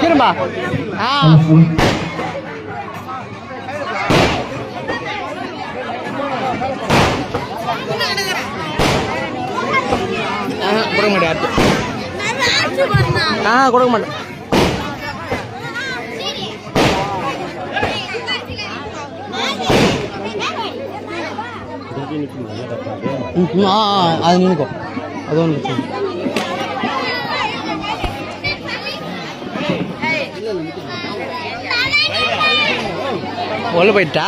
கிரும்பா கொடுக்க மாட்டேன் கொடுக்க மாட்டேன் அது நினைக்கும் அது ஒன்று உள்ள போயிட்டா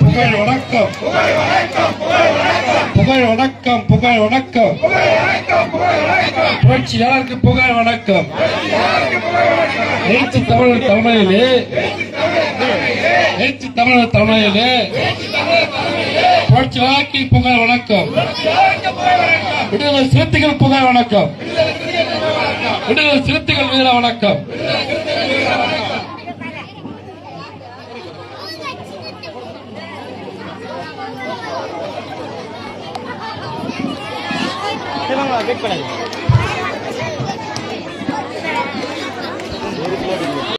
புகழ் வணக்கம் புகழ் வணக்கம் புகழ் வணக்கம் புரட்சியாளருக்கு புகழ் வணக்கம். எழுச்சி தமிழர் தலைமையிலே புரட்சியாளருக்கு புகழ் வணக்கம். விடுதலை சிறுத்தைகள் புகழ் வணக்கம். விடுதலை சிறுத்தைகள் வீர வணக்கம். வெயிட் பண்ணாங்க.